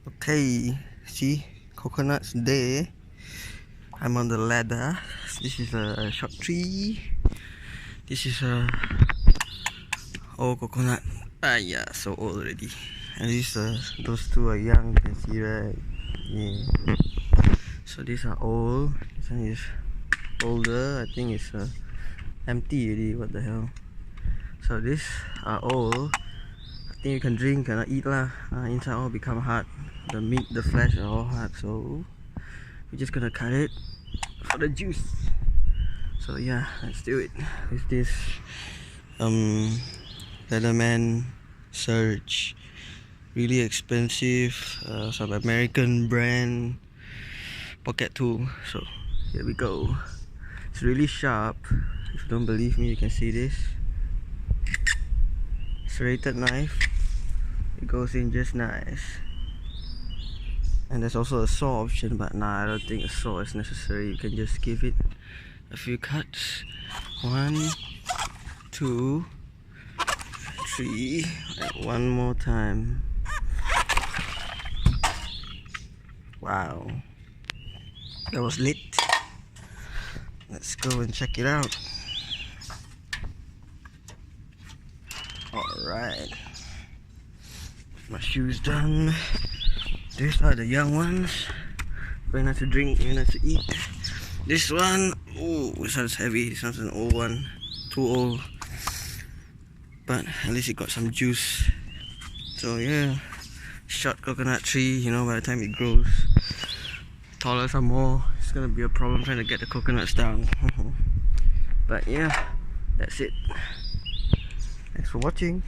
Okay, see, coconuts there. I'm on the ladder. This is a short tree. This is a old coconut. Ah, yeah, so old already. And those two are young. You can see, right? Yeah. So these are old. This one is older. I think it's empty already. What the hell? So these are old. I think you can drink, cannot eat lah. Inside all become hard. The meat, the flesh are all hard. So we're just gonna cut it for the juice. So yeah, let's do it with this Leatherman Surge. Really expensive, some American brand pocket tool. So here we go. It's really sharp. If you don't believe me, you can see this serrated knife. It goes in just nice. And there's also a saw option, but nah, I don't think a saw is necessary. You can just give it a few cuts. 1, 2, 3, and one more time. Wow, that was lit. Let's go and check it out. Alright, my shoes done. These are the young ones. Very nice to drink, very nice to eat. This one, oh, this one's heavy. This one's an old one, too old. But at least it got some juice. So yeah, short coconut tree. You know, by the time it grows taller some more, it's gonna be a problem trying to get the coconuts down. But yeah, that's it. Thanks for watching.